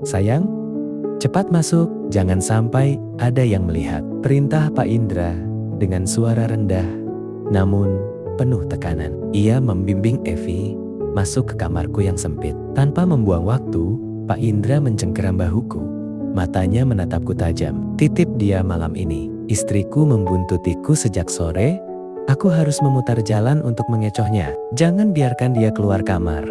Sayang, cepat masuk, jangan sampai ada yang melihat. Perintah Pak Indra dengan suara rendah, namun penuh tekanan. Ia membimbing Evi masuk ke kamarku yang sempit. Tanpa membuang waktu, Pak Indra mencengkeram bahuku. Matanya menatapku tajam. Titip dia malam ini. Istriku membuntutiku sejak sore. Aku harus memutar jalan untuk mengecohnya. Jangan biarkan dia keluar kamar.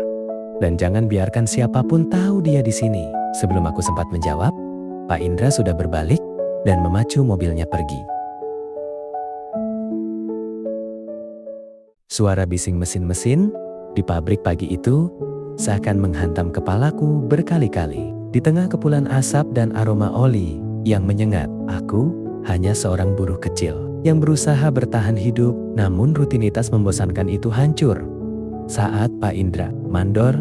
Dan jangan biarkan siapapun tahu dia di sini. Sebelum aku sempat menjawab, Pak Indra sudah berbalik dan memacu mobilnya pergi. Suara bising mesin-mesin di pabrik pagi itu seakan menghantam kepalaku berkali-kali. Di tengah kepulan asap dan aroma oli yang menyengat, aku hanya seorang buruh kecil yang berusaha bertahan hidup, namun rutinitas membosankan itu hancur. Saat Pak Indra, mandor,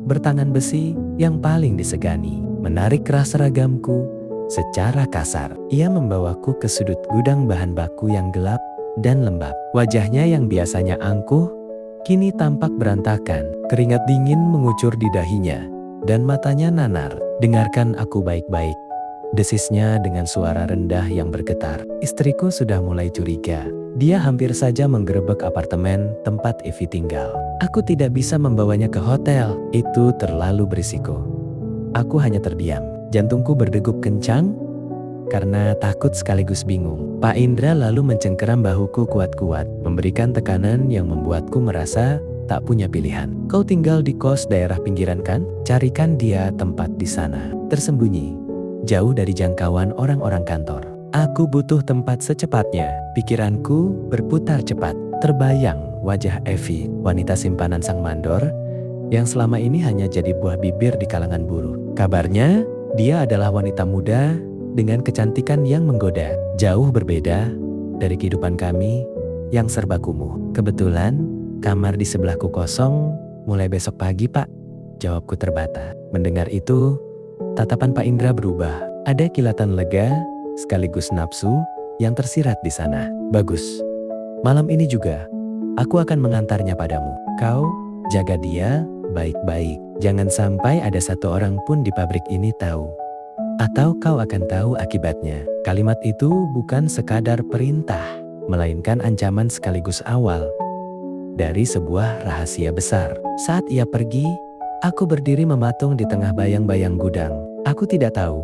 bertangan besi yang paling disegani, menarik keras seragamku secara kasar. Ia membawaku ke sudut gudang bahan baku yang gelap dan lembab. Wajahnya yang biasanya angkuh, kini tampak berantakan. Keringat dingin mengucur di dahinya, dan matanya nanar. Dengarkan aku baik-baik, desisnya dengan suara rendah yang bergetar. Istriku sudah mulai curiga. Dia hampir saja menggerebek apartemen tempat Evi tinggal. Aku tidak bisa membawanya ke hotel, itu terlalu berisiko. Aku hanya terdiam. Jantungku berdegup kencang karena takut sekaligus bingung. Pak Indra lalu mencengkeram bahuku kuat-kuat, memberikan tekanan yang membuatku merasa tak punya pilihan. Kau tinggal di kos daerah pinggiran kan? Carikan dia tempat di sana, tersembunyi, jauh dari jangkauan orang-orang kantor. Aku butuh tempat secepatnya. Pikiranku berputar cepat. Terbayang wajah Evi, wanita simpanan sang mandor, yang selama ini hanya jadi buah bibir di kalangan buruh. Kabarnya, dia adalah wanita muda dengan kecantikan yang menggoda. Jauh berbeda dari kehidupan kami yang serba kumuh. Kebetulan, kamar di sebelahku kosong mulai besok pagi, Pak. Jawabku terbata. Mendengar itu, tatapan Pak Indra berubah. Ada kilatan lega sekaligus nafsu yang tersirat di sana. Bagus. Malam ini juga, aku akan mengantarnya padamu. Kau jaga dia baik-baik. Jangan sampai ada satu orang pun di pabrik ini tahu. Atau kau akan tahu akibatnya. Kalimat itu bukan sekadar perintah, melainkan ancaman sekaligus awal dari sebuah rahasia besar. Saat ia pergi, aku berdiri mematung di tengah bayang-bayang gudang. Aku tidak tahu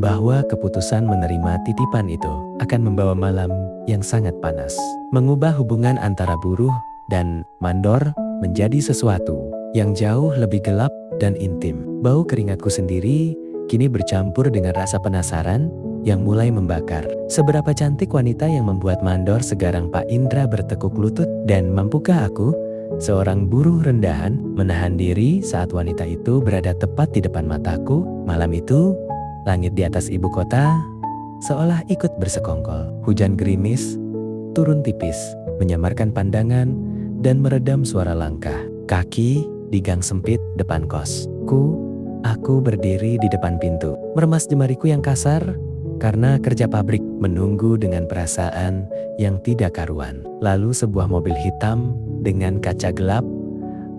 bahwa keputusan menerima titipan itu akan membawa malam yang sangat panas, mengubah hubungan antara buruh dan mandor menjadi sesuatu yang jauh lebih gelap dan intim. Bau keringatku sendiri kini bercampur dengan rasa penasaran yang mulai membakar. Seberapa cantik wanita yang membuat mandor segarang Pak Indra bertekuk lutut, dan mampukah aku, seorang buruh rendahan, menahan diri saat wanita itu berada tepat di depan mataku? Malam itu, langit di atas ibu kota seolah ikut bersekongkol. Hujan gerimis turun tipis, menyamarkan pandangan dan meredam suara langkah kaki di gang sempit depan kos. Aku berdiri di depan pintu, meremas jemariku yang kasar karena kerja pabrik, menunggu dengan perasaan yang tidak karuan. Lalu sebuah mobil hitam dengan kaca gelap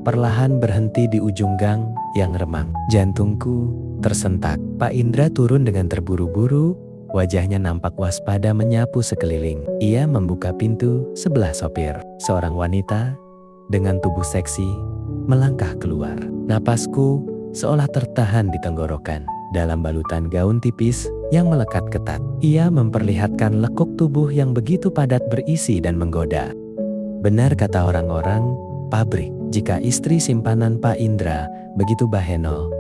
perlahan berhenti di ujung gang yang remang. Jantungku tersentak. Pak Indra turun dengan terburu-buru, wajahnya nampak waspada menyapu sekeliling. Ia membuka pintu sebelah sopir. Seorang wanita dengan tubuh seksi melangkah keluar. Napasku seolah tertahan di tenggorokan. Dalam balutan gaun tipis yang melekat ketat, ia memperlihatkan lekuk tubuh yang begitu padat berisi dan menggoda. Benar kata orang-orang pabrik, jika istri simpanan Pak Indra begitu bahenol.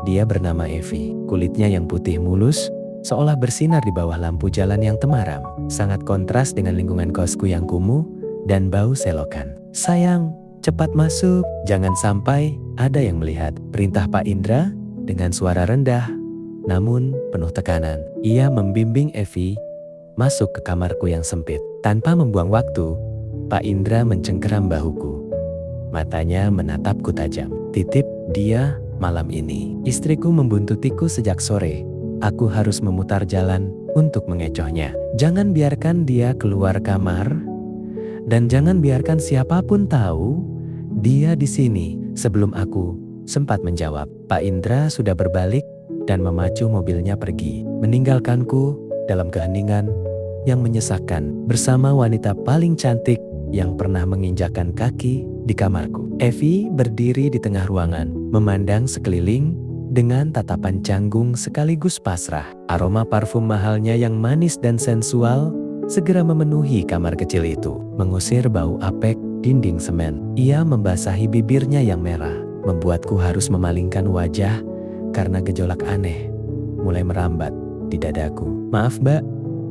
Dia bernama Evi. Kulitnya yang putih mulus seolah bersinar di bawah lampu jalan yang temaram. Sangat kontras dengan lingkungan kosku yang kumuh dan bau selokan. Sayang, cepat masuk, jangan sampai ada yang melihat. Perintah Pak Indra dengan suara rendah namun penuh tekanan. Ia membimbing Evi masuk ke kamarku yang sempit. Tanpa membuang waktu, Pak Indra mencengkeram bahuku. Matanya menatapku tajam. Titip dia malam ini. Istriku membuntutiku sejak sore. Aku harus memutar jalan untuk mengecohnya. Jangan biarkan dia keluar kamar, dan jangan biarkan siapapun tahu dia di sini. Sebelum aku sempat menjawab, Pak Indra sudah berbalik dan memacu mobilnya pergi, meninggalkanku dalam keheningan yang menyesakkan bersama wanita paling cantik yang pernah menginjakkan kaki di kamarku. Evi berdiri di tengah ruangan, memandang sekeliling dengan tatapan canggung sekaligus pasrah. Aroma parfum mahalnya yang manis dan sensual segera memenuhi kamar kecil itu, mengusir bau apek dinding semen. Ia membasahi bibirnya yang merah, membuatku harus memalingkan wajah karena gejolak aneh mulai merambat di dadaku. "Maaf mbak,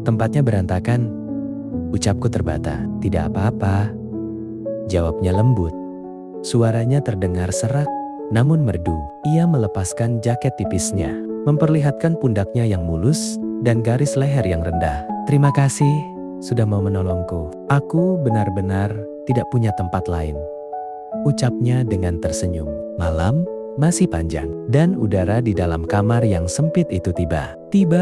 tempatnya berantakan," ucapku terbata. "Tidak apa-apa," jawabnya lembut. Suaranya terdengar serak namun merdu. Ia melepaskan jaket tipisnya, memperlihatkan pundaknya yang mulus dan garis leher yang rendah. "Terima kasih sudah mau menolongku. Aku benar-benar tidak punya tempat lain," ucapnya dengan tersenyum. Malam masih panjang dan udara di dalam kamar yang sempit itu tiba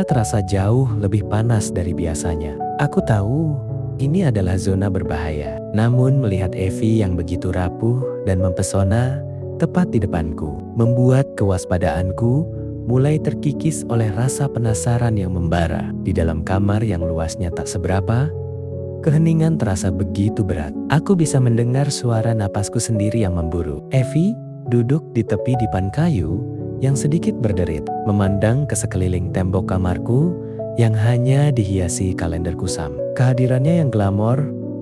terasa jauh lebih panas dari biasanya. Aku tahu ini adalah zona berbahaya, namun melihat Evi yang begitu rapuh dan mempesona tepat di depanku membuat kewaspadaanku mulai terkikis oleh rasa penasaran yang membara. Di dalam kamar yang luasnya tak seberapa, keheningan terasa begitu berat. Aku bisa mendengar suara napasku sendiri yang memburu. Evi duduk di tepi dipan kayu yang sedikit berderit, memandang ke sekeliling tembok kamarku yang hanya dihiasi kalender kusam. Kehadirannya yang glamor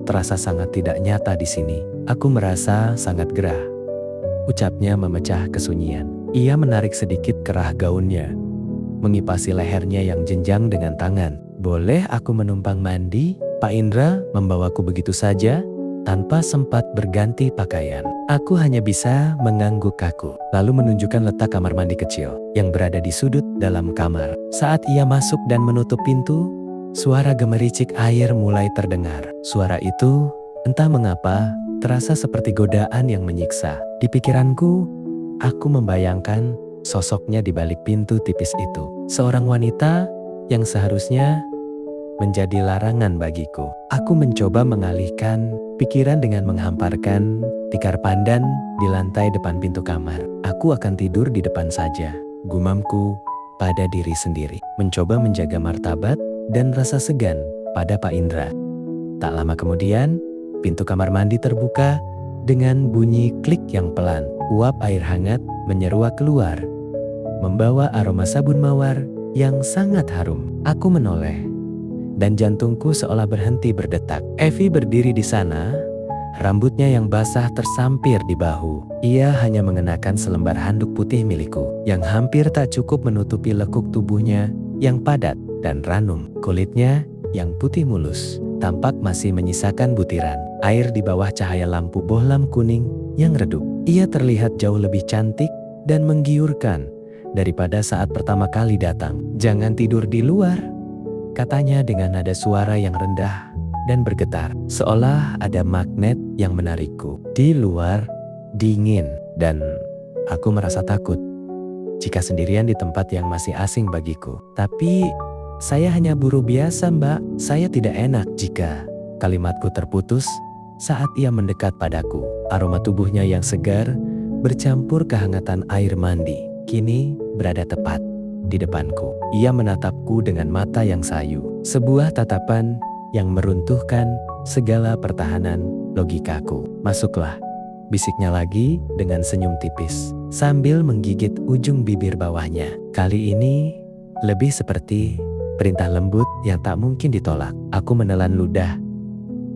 terasa sangat tidak nyata di sini. "Aku merasa sangat gerah," ucapnya memecah kesunyian. Ia menarik sedikit kerah gaunnya, mengipasi lehernya yang jenjang dengan tangan. "Boleh aku menumpang mandi?" Pak Indra membawaku begitu saja tanpa sempat berganti pakaian. Aku hanya bisa mengangguk kaku, lalu menunjukkan letak kamar mandi kecil yang berada di sudut dalam kamar. Saat ia masuk dan menutup pintu, suara gemericik air mulai terdengar. Suara itu, entah mengapa, terasa seperti godaan yang menyiksa. Di pikiranku, aku membayangkan sosoknya di balik pintu tipis itu. Seorang wanita yang seharusnya menjadi larangan bagiku. Aku mencoba mengalihkan pikiran dengan menghamparkan tikar pandan di lantai depan pintu kamar. "Aku akan tidur di depan saja," gumamku pada diri sendiri, mencoba menjaga martabat dan rasa segan pada Pak Indra. Tak lama kemudian, pintu kamar mandi terbuka dengan bunyi klik yang pelan. Uap air hangat menyeruak keluar, membawa aroma sabun mawar yang sangat harum. Aku menoleh dan jantungku seolah berhenti berdetak. Evi berdiri di sana, rambutnya yang basah tersampir di bahu. Ia hanya mengenakan selembar handuk putih milikku yang hampir tak cukup menutupi lekuk tubuhnya yang padat dan ranum. Kulitnya yang putih mulus tampak masih menyisakan butiran air di bawah cahaya lampu bohlam kuning yang redup. Ia terlihat jauh lebih cantik dan menggiurkan daripada saat pertama kali datang. "Jangan tidur di luar," katanya dengan nada suara yang rendah dan bergetar, seolah ada magnet yang menarikku. Di luar dingin dan aku merasa takut jika sendirian di tempat yang masih asing bagiku. "Tapi saya hanya buruh biasa mbak, saya tidak enak jika..." Kalimatku terputus saat ia mendekat padaku. Aroma tubuhnya yang segar bercampur kehangatan air mandi kini berada tepat di depanku. Ia menatapku dengan mata yang sayu, sebuah tatapan yang meruntuhkan segala pertahanan logikaku. "Masuklah," bisiknya lagi dengan senyum tipis sambil menggigit ujung bibir bawahnya. Kali ini lebih seperti perintah lembut yang tak mungkin ditolak. Aku menelan ludah,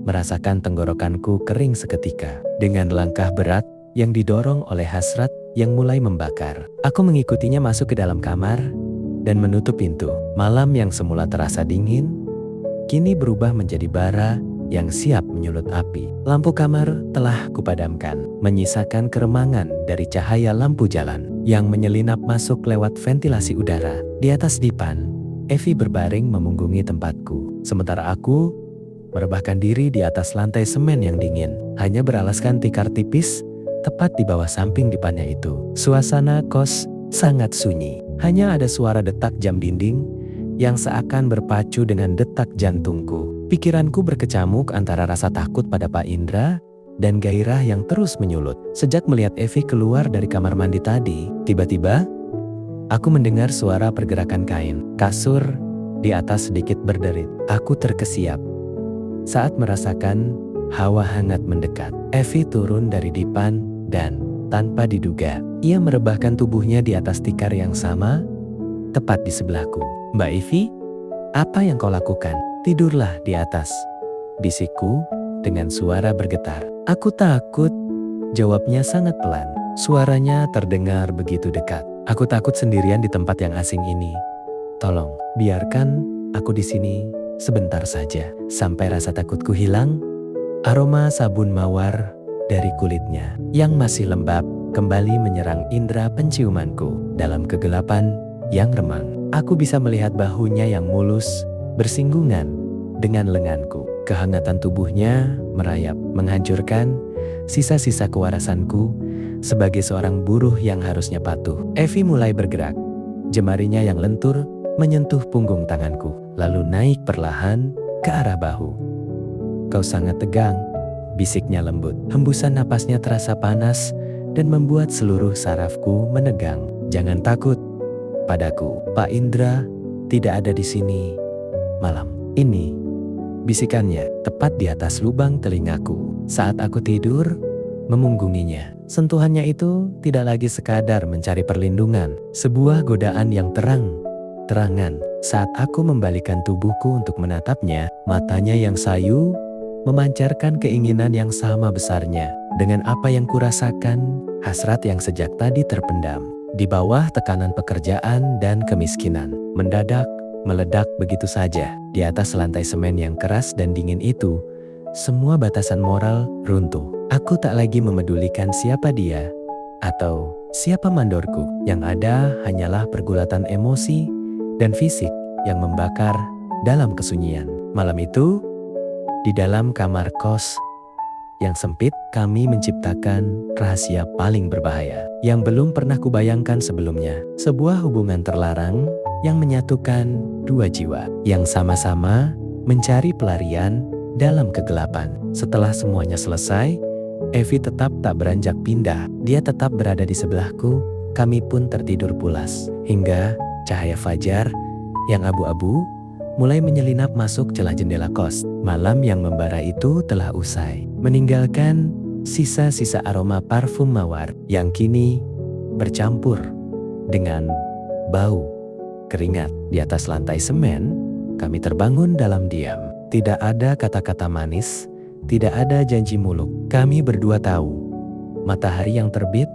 merasakan tenggorokanku kering seketika. Dengan langkah berat yang didorong oleh hasrat yang mulai membakar, aku mengikutinya masuk ke dalam kamar dan menutup pintu. Malam yang semula terasa dingin, kini berubah menjadi bara yang siap menyulut api. Lampu kamar telah kupadamkan, menyisakan keremangan dari cahaya lampu jalan yang menyelinap masuk lewat ventilasi udara. Di atas dipan, Evi berbaring memunggungi tempatku, sementara aku merebahkan diri di atas lantai semen yang dingin, hanya beralaskan tikar tipis tepat di bawah samping dipannya itu. Suasana kos sangat sunyi. Hanya ada suara detak jam dinding yang seakan berpacu dengan detak jantungku. Pikiranku berkecamuk antara rasa takut pada Pak Indra dan gairah yang terus menyulut. Sejak melihat Evi keluar dari kamar mandi tadi, tiba-tiba Aku mendengar suara pergerakan kain. Kasur di atas sedikit berderit. Aku terkesiap saat merasakan hawa hangat mendekat. Evi turun dari dipan dan tanpa diduga, ia merebahkan tubuhnya di atas tikar yang sama, tepat di sebelahku. Mbak Evi, apa yang kau lakukan? Tidurlah di atas, bisikku dengan suara bergetar. Aku takut, jawabnya sangat pelan. Suaranya terdengar begitu dekat. Aku takut sendirian di tempat yang asing ini. Tolong, biarkan aku di sini sebentar saja. Sampai rasa takutku hilang, aroma sabun mawar dari kulitnya yang masih lembab kembali menyerang indera penciumanku. Dalam kegelapan yang remang, aku bisa melihat bahunya yang mulus bersinggungan dengan lenganku. Kehangatan tubuhnya merayap, menghancurkan sisa-sisa kewarasanku sebagai seorang buruh yang harusnya patuh. Evi mulai bergerak. Jemarinya yang lentur menyentuh punggung tanganku, lalu naik perlahan ke arah bahu. Kau sangat tegang, bisiknya lembut. Hembusan napasnya terasa panas dan membuat seluruh sarafku menegang. Jangan takut padaku, Pak Indra tidak ada di sini malam ini. Bisikannya tepat di atas lubang telingaku saat aku tidur memunggunginya. Sentuhannya itu tidak lagi sekadar mencari perlindungan, sebuah godaan yang terang-terangan. Saat aku membalikkan tubuhku untuk menatapnya, matanya yang sayu memancarkan keinginan yang sama besarnya dengan apa yang kurasakan, hasrat yang sejak tadi terpendam. Di bawah tekanan pekerjaan dan kemiskinan, mendadak meledak begitu saja. Di atas lantai semen yang keras dan dingin itu, semua batasan moral runtuh. Aku tak lagi memedulikan siapa dia atau siapa mandorku. Yang ada hanyalah pergulatan emosi dan fisik yang membakar dalam kesunyian. Malam itu, di dalam kamar kos yang sempit, kami menciptakan rahasia paling berbahaya yang belum pernah kubayangkan sebelumnya. Sebuah hubungan terlarang yang menyatukan dua jiwa yang sama-sama mencari pelarian dalam kegelapan. Setelah semuanya selesai, Evi tetap tak beranjak pindah. Dia tetap berada di sebelahku. Kami pun tertidur pulas hingga cahaya fajar yang abu-abu mulai menyelinap masuk celah jendela kos. Malam yang membara itu telah usai, meninggalkan sisa-sisa aroma parfum mawar yang kini bercampur dengan bau keringat. Di atas lantai semen, kami terbangun dalam diam. Tidak ada kata-kata manis, tidak ada janji muluk. Kami berdua tahu, matahari yang terbit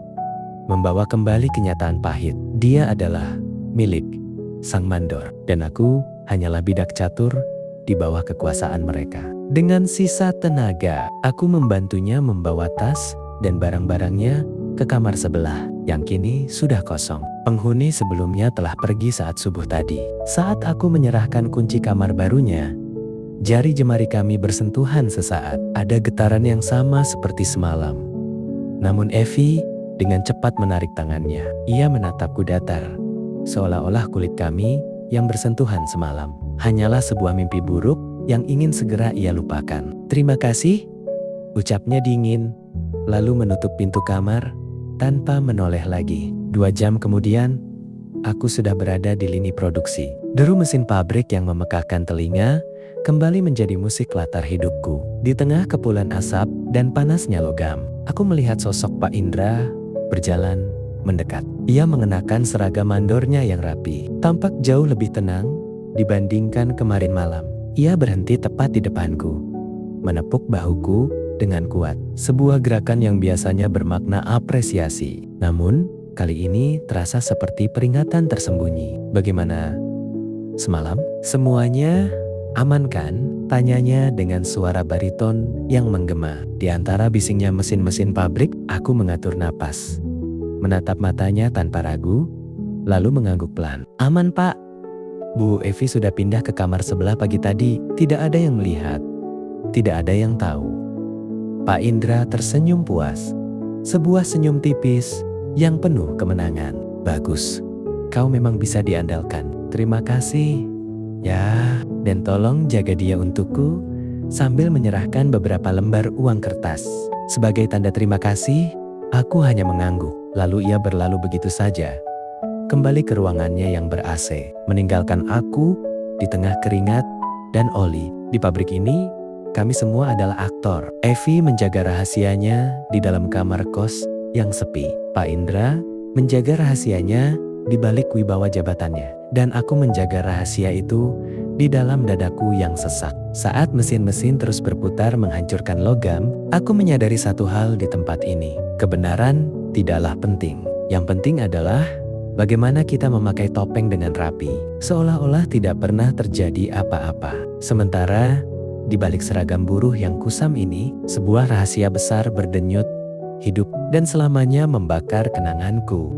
membawa kembali kenyataan pahit. Dia adalah milik sang mandor, dan aku hanyalah bidak catur di bawah kekuasaan mereka. Dengan sisa tenaga, aku membantunya membawa tas dan barang-barangnya ke kamar sebelah yang kini sudah kosong. Penghuni sebelumnya telah pergi saat subuh tadi. Saat aku menyerahkan kunci kamar barunya, jari jemari kami bersentuhan sesaat. Ada getaran yang sama seperti semalam. Namun Evi dengan cepat menarik tangannya. Ia menatapku datar, seolah-olah kulit kami yang bersentuhan semalam hanyalah sebuah mimpi buruk yang ingin segera ia lupakan. Terima kasih, ucapnya dingin, lalu menutup pintu kamar tanpa menoleh lagi. 2 jam kemudian, aku sudah berada di lini produksi. Deru mesin pabrik yang memekakkan telinga kembali menjadi musik latar hidupku. Di tengah kepulan asap dan panasnya logam, aku melihat sosok Pak Indra berjalan mendekat. Ia mengenakan seragam mandornya yang rapi, tampak jauh lebih tenang dibandingkan kemarin malam. Ia berhenti tepat di depanku, menepuk bahuku dengan kuat. Sebuah gerakan yang biasanya bermakna apresiasi, namun kali ini terasa seperti peringatan tersembunyi. Bagaimana semalam? Semuanya aman kan? Tanyanya dengan suara bariton yang menggema. Di antara bisingnya mesin-mesin pabrik, aku mengatur napas, menatap matanya tanpa ragu, lalu mengangguk pelan. Aman Pak. Bu Evi sudah pindah ke kamar sebelah pagi tadi. Tidak ada yang melihat, tidak ada yang tahu. Pak Indra tersenyum puas. Sebuah senyum tipis yang penuh kemenangan. Bagus, kau memang bisa diandalkan. Terima kasih. Ya, dan tolong jaga dia untukku, sambil menyerahkan beberapa lembar uang kertas. Sebagai tanda terima kasih, aku hanya mengangguk. Lalu ia berlalu begitu saja. kembali ke ruangannya yang ber-AC, meninggalkan aku di tengah keringat dan Oli. Di pabrik ini, kami semua adalah aktor. Evi menjaga rahasianya di dalam kamar kos yang sepi. Pak Indra menjaga rahasianya di balik wibawa jabatannya. Dan aku menjaga rahasia itu di dalam dadaku yang sesak. Saat mesin-mesin terus berputar menghancurkan logam, aku menyadari satu hal di tempat ini. Kebenaran tidaklah penting. Yang penting adalah bagaimana kita memakai topeng dengan rapi, seolah-olah tidak pernah terjadi apa-apa. Sementara di balik seragam buruh yang kusam ini, sebuah rahasia besar berdenyut, hidup dan selamanya membakar kenanganku.